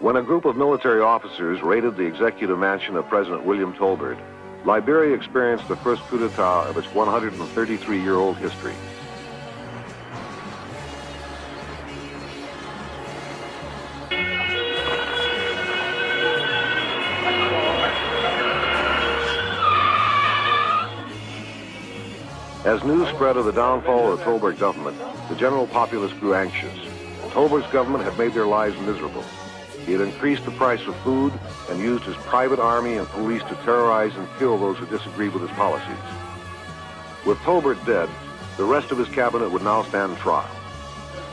When a group of military officers raided the executive mansion of President William Tolbert, Liberia experienced the first coup d'etat of its 133-year-old history. As news spread of the downfall of the Tolbert government, the general populace grew anxious. Tolbert's government had made their lives miserable. He had increased the price of food and used his private army and police to terrorize and kill those who disagreed with his policies. With Tolbert dead, the rest of his cabinet would now stand trial.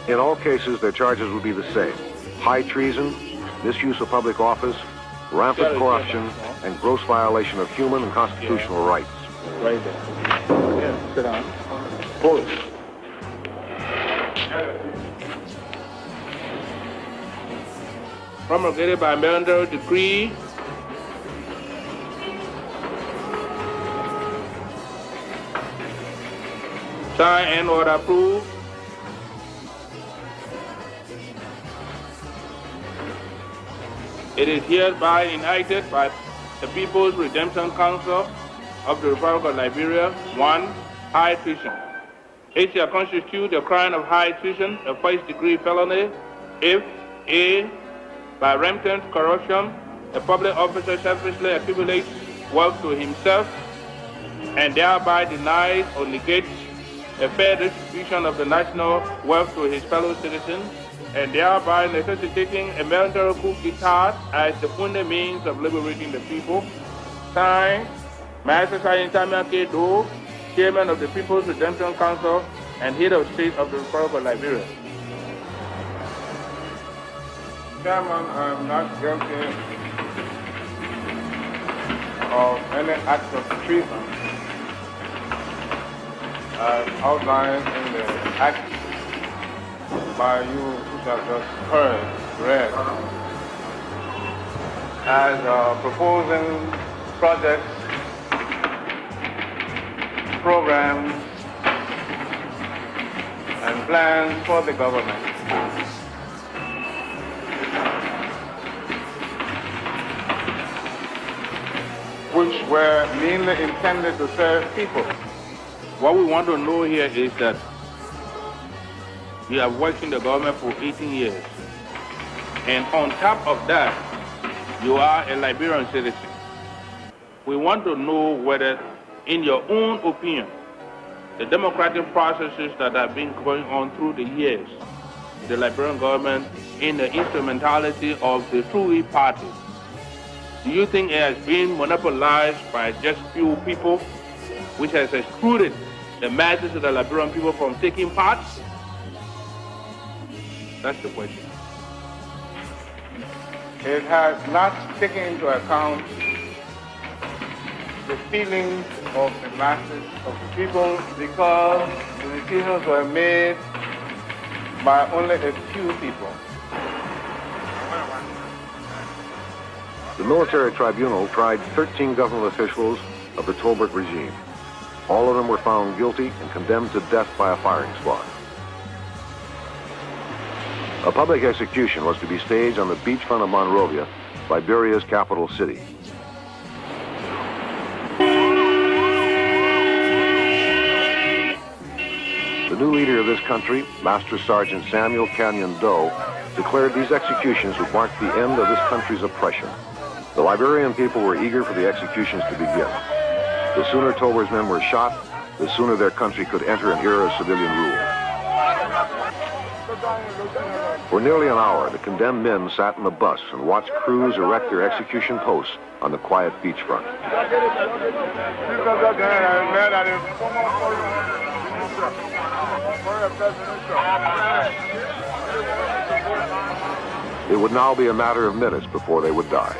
In all cases, their charges would be the same: high treason, misuse of public office, rampant corruption, and gross violation of human and constitutional rights. Right there. Yeah, sit down. Pull it. Promulgated by military decree signed and order approved. It is hereby enacted by the People's Redemption Council of the Republic of Liberia. 1. High treason. It shall constitute a crime of high treason, a first-degree felony, if A. By rampant corruption, a public officer selfishly accumulates wealth to himself and thereby denies or negates a fair distribution of the national wealth to his fellow citizens, and thereby necessitating a military coup d'etat as the only means of liberating the people. Signed, Master Sergeant Samuel K. Doe, Chairman of the People's Redemption Council and Head of State of the Republic of Liberia. Chairman, I am not guilty of any act of treason as outlined in the act by you which have just read, as proposing projects, programs, and plans for the government. Which were mainly intended to serve people. What we want to know here is that you have worked in the government for 18 years. And on top of that, you are a Liberian citizen. We want to know whether, in your own opinion, the democratic processes that have been going on through the years, the Liberian government in the instrumentality of the True Party, do you think it has been monopolized by just few people, which has excluded the masses of the Liberian people from taking part? That's the question. It has not taken into account the feelings of the masses of the people because the decisions were made by only a few people. The military tribunal tried 13 government officials of the Tolbert regime. All of them were found guilty and condemned to death by a firing squad. A public execution was to be staged on the beachfront of Monrovia, Liberia's capital city. The new leader of this country, Master Sergeant Samuel Canyon Doe, declared these executions would mark the end of this country's oppression. The Liberian people were eager for the executions to begin. The sooner Tolbert's men were shot, the sooner their country could enter an era of civilian rule. For nearly an hour, the condemned men sat in a bus and watched crews erect their execution posts on the quiet beachfront. It would now be a matter of minutes before they would die.